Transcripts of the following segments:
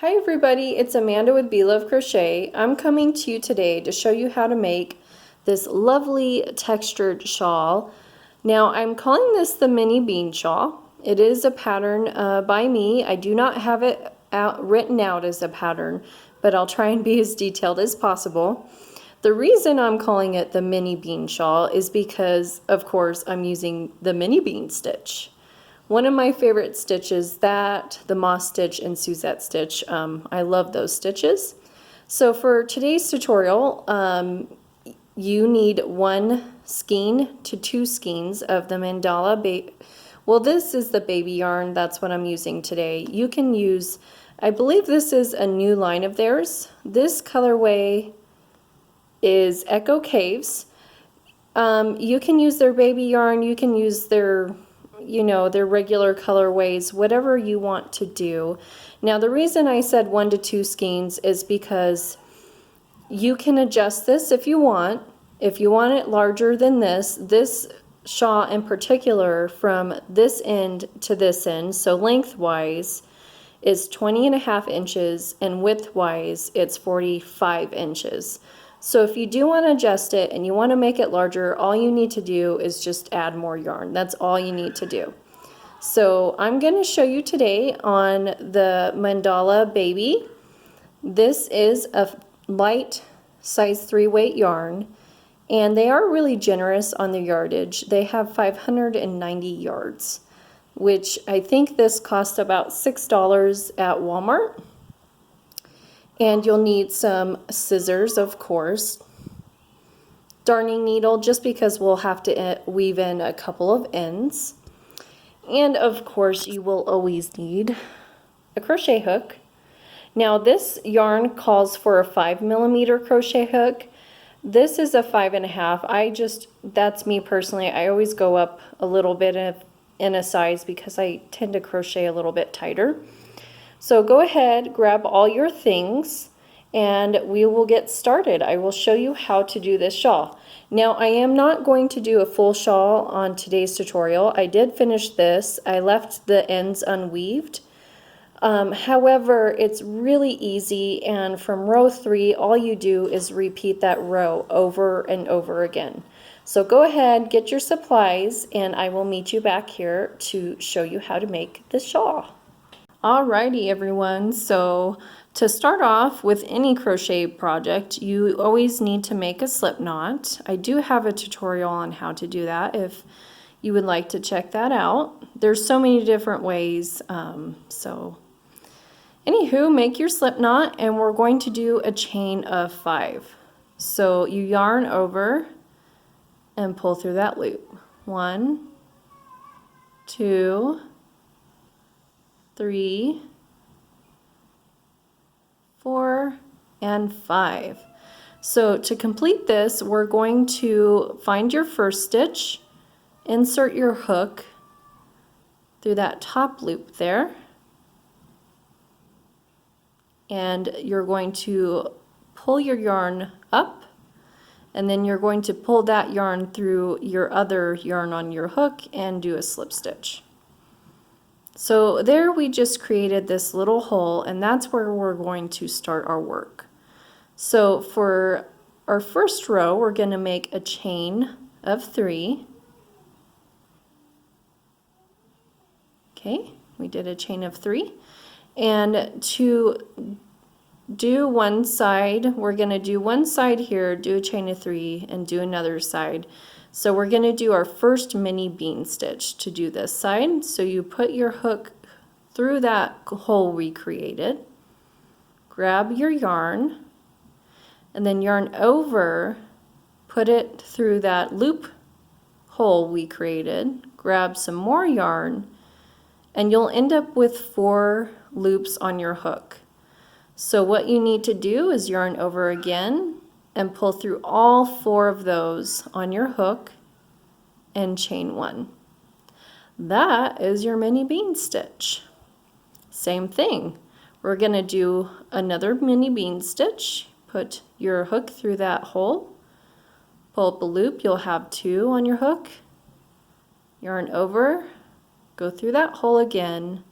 Hi everybody, it's Amanda with Be Love Crochet. I'm coming to you today to show you how to make this lovely textured shawl. Now I'm calling this the mini bean shawl. It is a pattern by me. I do not have it written out as a pattern, but I'll try and be as detailed as possible. The reason I'm calling it the mini bean shawl is because, of course, I'm using the mini bean stitch. One of my favorite stitches, that, the moss stitch and Suzette stitch, I love those stitches. So for today's tutorial, you need 1 skein to 2 skeins of the Mandala well, this is the baby yarn, that's what I'm using today. You can use, I believe this is a new line of theirs. This colorway is Echo Caves. You can use their baby yarn, you can use their their regular colorways, whatever you want to do. Now the reason I said 1 to 2 skeins is because you can adjust this if you want. If you want it larger than this shawl in particular, from this end to this end, so lengthwise is 20.5 inches and widthwise it's 45 inches. So if you do want to adjust it and you want to make it larger, all you need to do is just add more yarn. That's all you need to do. So I'm going to show you today on the Mandala Baby. This is a light size 3 weight yarn, and they are really generous on their yardage. They have 590 yards, which I think this cost about $6 at Walmart. And you'll need some scissors, of course, darning needle, just because we'll have to weave in a couple of ends. And of course, you will always need a crochet hook. Now this yarn calls for a 5mm crochet hook. This is a 5.5. That's me personally. I always go up a little bit in a size because I tend to crochet a little bit tighter. So go ahead, grab all your things, and we will get started. I will show you how to do this shawl. Now, I am not going to do a full shawl on today's tutorial. I did finish this. I left the ends unweaved. However, it's really easy, and from row 3, all you do is repeat that row over and over again. So go ahead, get your supplies, and I will meet you back here to show you how to make this shawl. Alrighty everyone, so to start off with any crochet project, you always need to make a slip knot. I do have a tutorial on how to do that if you would like to check that out. There's so many different ways, so anywho, make your slip knot, and we're going to do a chain of 5. So you yarn over and pull through that loop. 1, 2, 3, 4, and 5. So to complete this, we're going to find your first stitch, insert your hook through that top loop there, and you're going to pull your yarn up, and then you're going to pull that yarn through your other yarn on your hook and do a slip stitch. So there we just created this little hole, and that's where we're going to start our work. So for our first row, we're going to make a chain of 3. Okay, we did a chain of 3. And to do one side, we're going to do one side here, do a chain of 3, and do another side. So we're going to do our first mini bean stitch to do this side. So you put your hook through that hole we created, grab your yarn, and then yarn over, put it through that loop hole we created, grab some more yarn, and you'll end up with 4 loops on your hook. So what you need to do is yarn over again and pull through all 4 of those on your hook and chain 1. That is your mini bean stitch. Same thing. We're going to do another mini bean stitch. Put your hook through that hole, pull up a loop, you'll have 2 on your hook, yarn over, go through that hole again,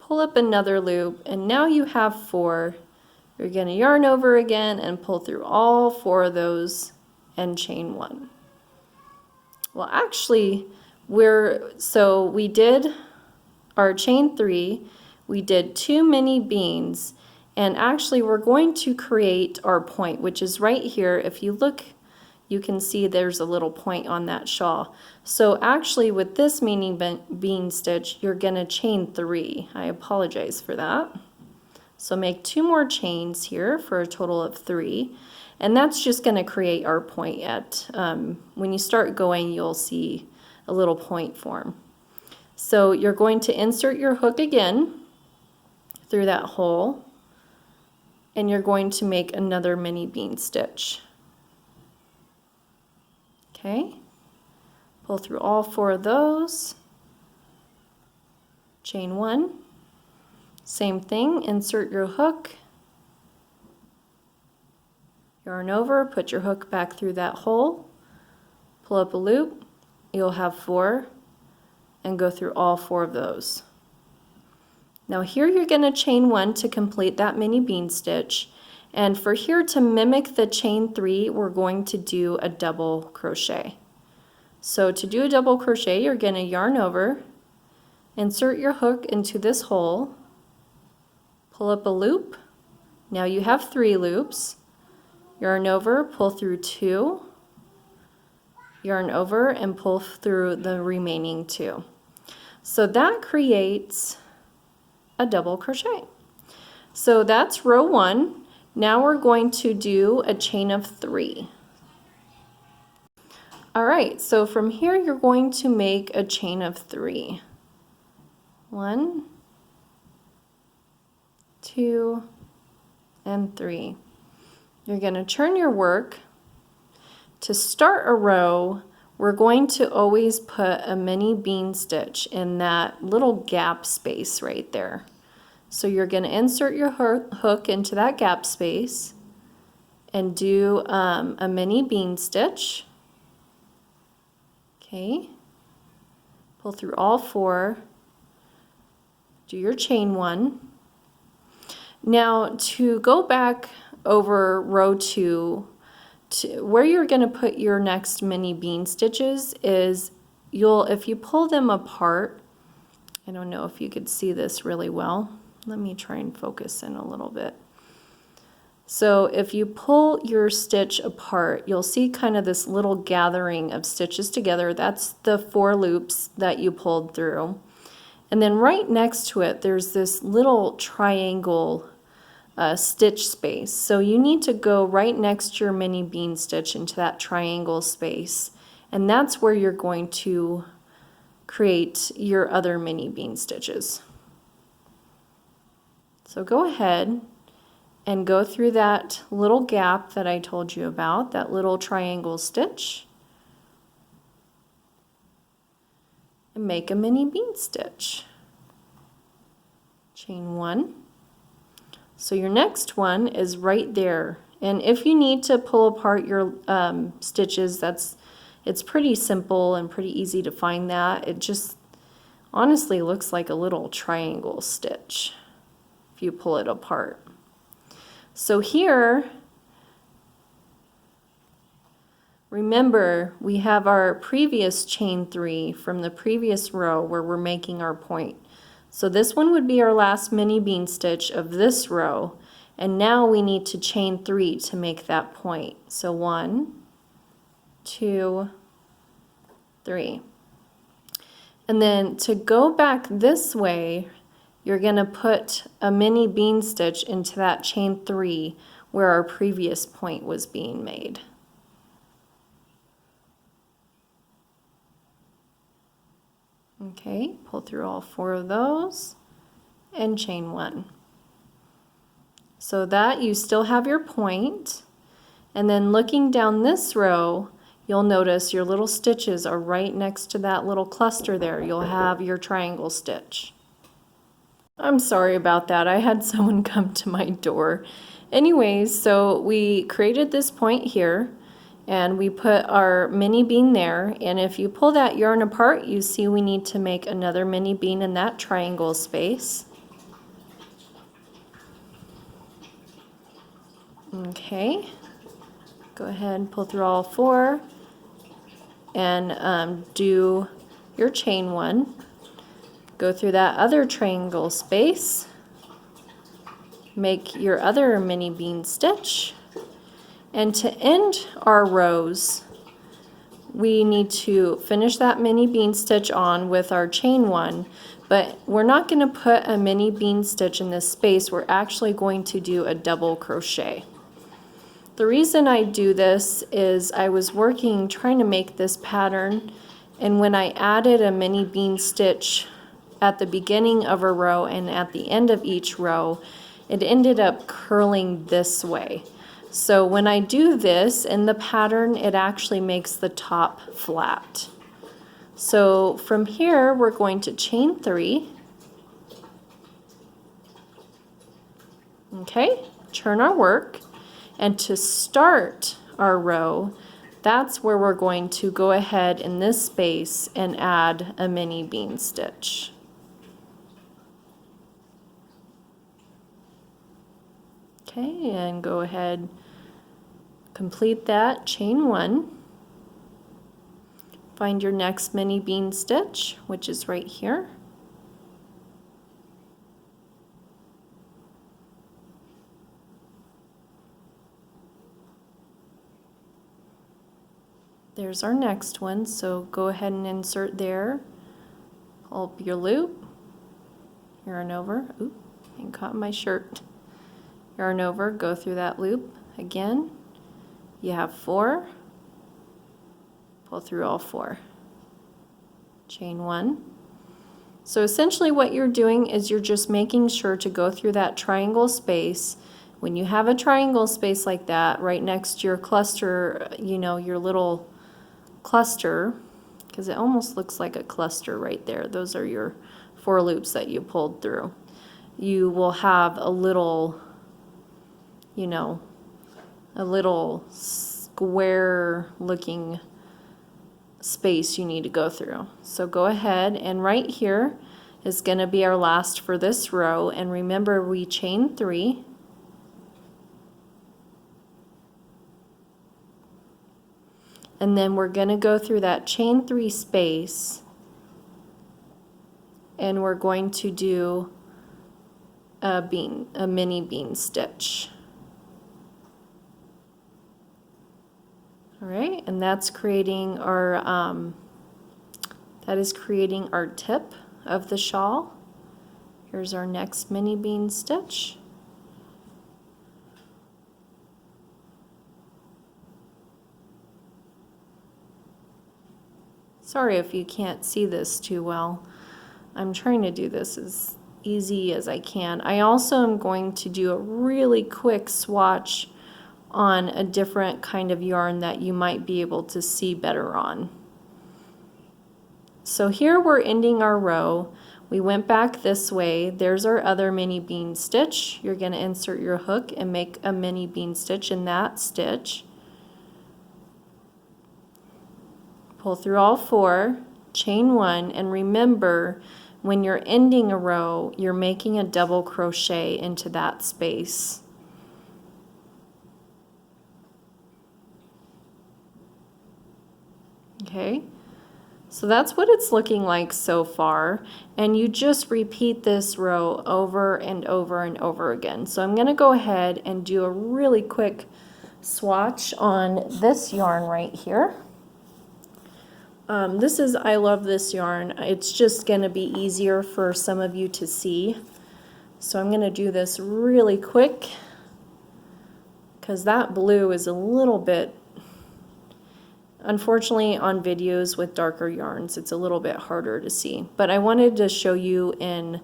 pull up another loop, and now you have 4. You're going to yarn over again and pull through all 4 of those and chain 1. Well, actually, we did our chain 3, we did 2 mini beans, and actually we're going to create our point, which is right here. If you look, you can see there's a little point on that shawl. So actually with this mini bean stitch, you're going to chain 3. I apologize for that. So make 2 more chains here for a total of 3. And that's just going to create our point at, when you start going, you'll see a little point form. So you're going to insert your hook again through that hole, and you're going to make another mini bean stitch. Okay, pull through all 4 of those, chain 1, same thing, insert your hook, yarn over, put your hook back through that hole, pull up a loop, you'll have 4, and go through all 4 of those. Now here you're going to chain 1 to complete that mini bean stitch, and for here to mimic the chain 3, we're going to do a double crochet. So to do a double crochet, you're going to yarn over, insert your hook into this hole, pull up a loop. Now you have 3 loops. Yarn over, pull through 2, yarn over, and pull through the remaining 2. So that creates a double crochet. So that's row 1. Now we're going to do a chain of 3. All right, so from here you're going to make a chain of 3. 1, 2, and 3. You're going to turn your work. To start a row, we're going to always put a mini bean stitch in that little gap space right there. So you're going to insert your hook into that gap space and do a mini bean stitch. Okay, pull through all 4, do your chain 1. Now to go back over row 2, where you're going to put your next mini bean stitches is if you pull them apart, I don't know if you could see this really well. Let me try and focus in a little bit. So if you pull your stitch apart, you'll see kind of this little gathering of stitches together. That's the 4 loops that you pulled through. And then right next to it, there's this little triangle stitch space. So you need to go right next to your mini bean stitch into that triangle space. And that's where you're going to create your other mini bean stitches. So go ahead and go through that little gap that I told you about, that little triangle stitch, and make a mini bean stitch. Chain 1. So your next one is right there. And if you need to pull apart your stitches, it's pretty simple and pretty easy to find that. It just honestly looks like a little triangle stitch if you pull it apart. So here, remember we have our previous chain 3 from the previous row where we're making our point. So this one would be our last mini bean stitch of this row, and now we need to chain 3 to make that point. So 1, 2, 3. And then to go back this way, you're going to put a mini bean stitch into that chain 3 where our previous point was being made. Okay, pull through all 4 of those and chain 1. So that you still have your point, and then looking down this row, you'll notice your little stitches are right next to that little cluster there. You'll have your triangle stitch. I'm sorry about that. I had someone come to my door. Anyways, so we created this point here, and we put our mini bean there, and if you pull that yarn apart, you see we need to make another mini bean in that triangle space. Okay, go ahead and pull through all 4 and do your chain 1. Go through that other triangle space, make your other mini bean stitch, and to end our rows, we need to finish that mini bean stitch on with our chain 1, but we're not going to put a mini bean stitch in this space. We're actually going to do a double crochet. The reason I do this is I was trying to make this pattern, and when I added a mini bean stitch at the beginning of a row and at the end of each row, it ended up curling this way. So when I do this in the pattern, it actually makes the top flat. So from here, we're going to chain 3. Okay, turn our work. And to start our row, that's where we're going to go ahead in this space and add a mini bean stitch. Okay, and go ahead, complete that, chain 1. Find your next mini bean stitch, which is right here. There's our next one, so go ahead and insert there. Pull up your loop, yarn over, oop, and caught my shirt. Yarn over, go through that loop again. You have 4, pull through all 4. Chain 1. So essentially what you're doing is you're just making sure to go through that triangle space. When you have a triangle space like that, right next to your cluster, you know, your little cluster, because it almost looks like a cluster right there. Those are your 4 loops that you pulled through. You will have a little, you know, a little square looking space you need to go through. So go ahead, and right here is going to be our last for this row, and remember we chain 3. And then we're going to go through that chain 3 space, and we're going to do a mini bean stitch. All right, and that's creating our tip of the shawl. Here's our next mini bean stitch. Sorry if you can't see this too well. I'm trying to do this as easy as I can. I also am going to do a really quick swatch on a different kind of yarn that you might be able to see better on. So here we're ending our row. We went back this way. There's our other mini bean stitch. You're going to insert your hook and make a mini bean stitch in that stitch. Pull through all 4, chain 1, and remember when you're ending a row, you're making a double crochet into that space. Okay, so that's what it's looking like so far, and you just repeat this row over and over and over again. So I'm going to go ahead and do a really quick swatch on this yarn right here. I love this yarn. It's just going to be easier for some of you to see. So I'm going to do this really quick because that blue is a little bit, unfortunately on videos with darker yarns, it's a little bit harder to see. But I wanted to show you in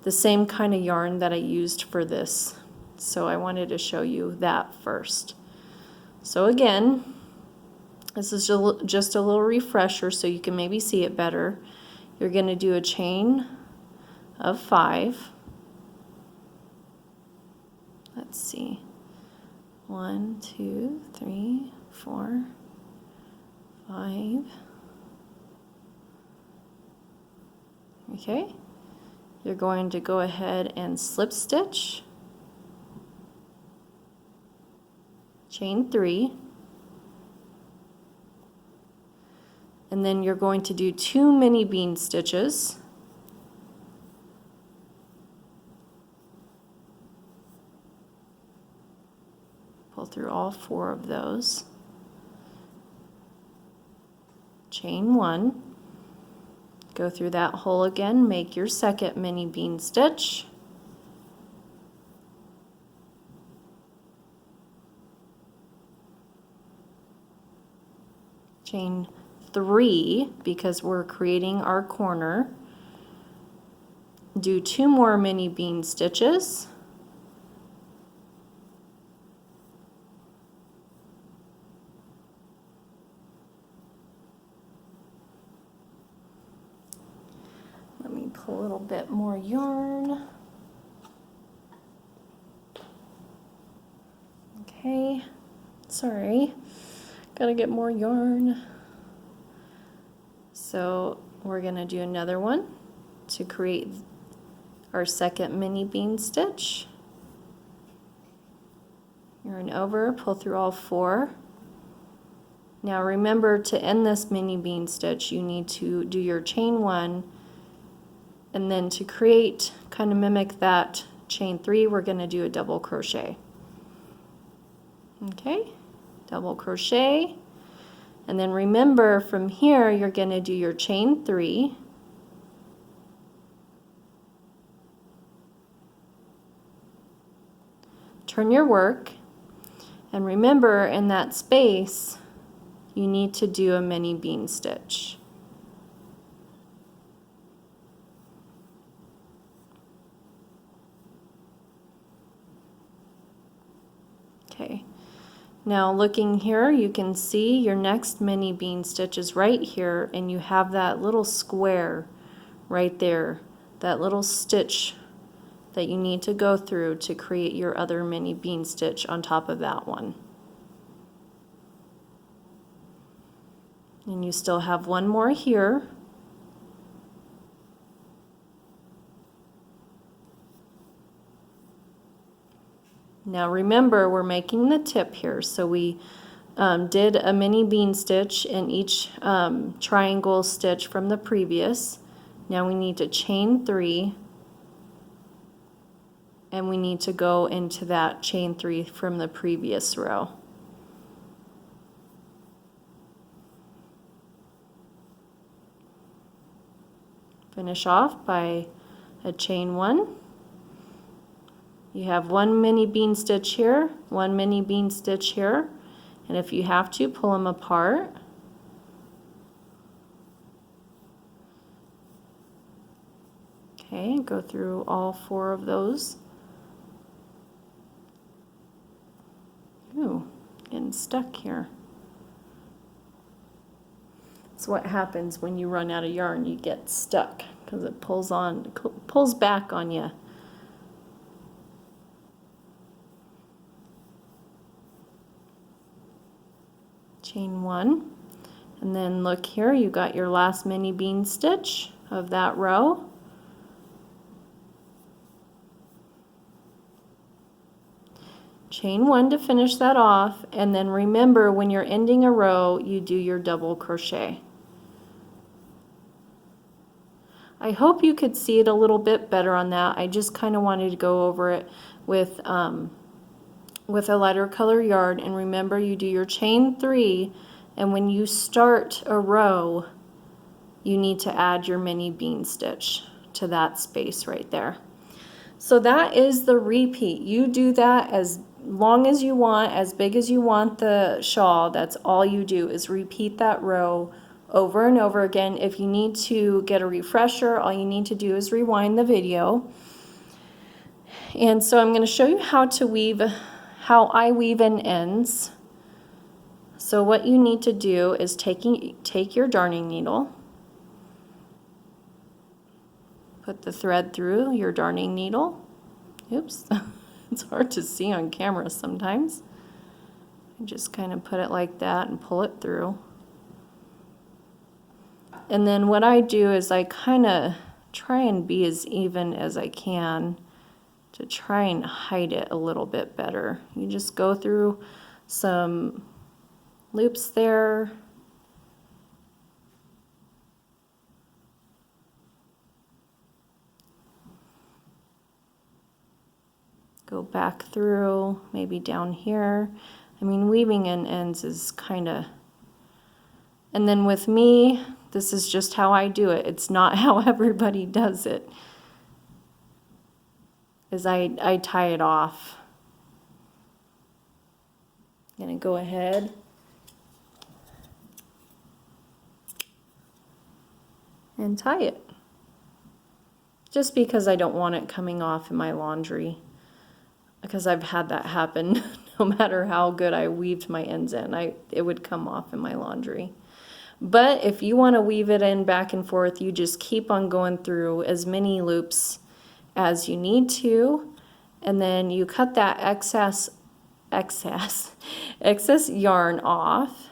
the same kind of yarn that I used for this. So I wanted to show you that first. So again, this is just a little refresher so you can maybe see it better. You're going to do a chain of 5. Let's see. 1, 2, 3, 4, 5. Okay. You're going to go ahead and slip stitch. chain 3, and then you're going to do 2 mini bean stitches. Pull through all 4 of those. Chain 1, go through that hole again, make your second mini bean stitch. Chain 3, because we're creating our corner. Do 2 more mini bean stitches. Let me pull a little bit more yarn. Okay, sorry, gotta get more yarn. So we're gonna do another one to create our second mini bean stitch. Yarn over, pull through all 4. Now remember, to end this mini bean stitch, you need to do your chain 1, and then to create, kind of mimic that chain 3, we're going to do a double crochet. Okay, double crochet, and then remember, from here you're going to do your chain 3, turn your work, and remember, in that space you need to do a mini bean stitch. Okay, now looking here, you can see your next mini bean stitch is right here, and you have that little square right there, that little stitch that you need to go through to create your other mini bean stitch on top of that one. And you still have one more here. Now remember, we're making the tip here, so we did a mini bean stitch in each triangle stitch from the previous. Now we need to chain 3, and we need to go into that chain 3 from the previous row. Finish off by a chain 1. You have 1 mini bean stitch here, 1 mini bean stitch here, and if you have to, pull them apart. Okay, go through all 4 of those. Ooh, getting stuck here. That's what happens when you run out of yarn. You get stuck because it pulls back on you. Chain 1, and then look here, you got your last mini bean stitch of that row. Chain 1 to finish that off, and then remember, when you're ending a row, you do your double crochet. I hope you could see it a little bit better on that. I just kind of wanted to go over it with a lighter color yarn, and remember, you do your chain 3, and when you start a row, you need to add your mini bean stitch to that space right there. So that is the repeat. You do that as long as you want, as big as you want the shawl. That's all you do, is repeat that row over and over again. If you need to get a refresher, all you need to do is rewind the video. And so I'm going to show you how to weave, how I weave in ends. So what you need to do is take your darning needle, put the thread through your darning needle. Oops, it's hard to see on camera sometimes. I just kind of put it like that and pull it through. And then what I do is I kind of try and be as even as I can to try and hide it a little bit better. You just go through some loops there. Go back through, maybe down here. I mean, weaving in ends is kind of, and then with me, this is just how I do it. It's not how everybody does it. Is I tie it off. I'm gonna go ahead and tie it. Just because I don't want it coming off in my laundry. Because I've had that happen. No matter how good I weaved my ends in, it would come off in my laundry. But if you want to weave it in back and forth, you just keep on going through as many loops as you need to, and then you cut that excess yarn off,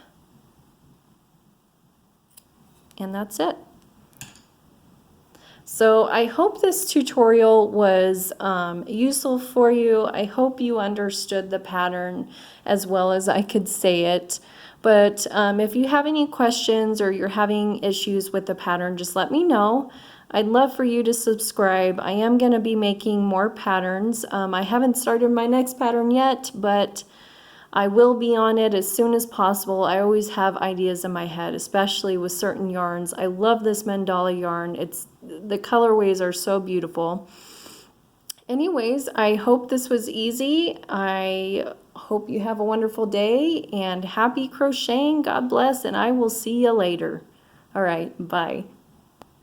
and that's it. So I hope this tutorial was useful for you. I hope you understood the pattern as well as I could say it. But if you have any questions or you're having issues with the pattern, just let me know. I'd love for you to subscribe. I am going to be making more patterns. I haven't started my next pattern yet, but I will be on it as soon as possible. I always have ideas in my head, especially with certain yarns. I love this Mandala yarn. The colorways are so beautiful. Anyways, I hope this was easy. I hope you have a wonderful day and happy crocheting. God bless, and I will see you later. All right, bye.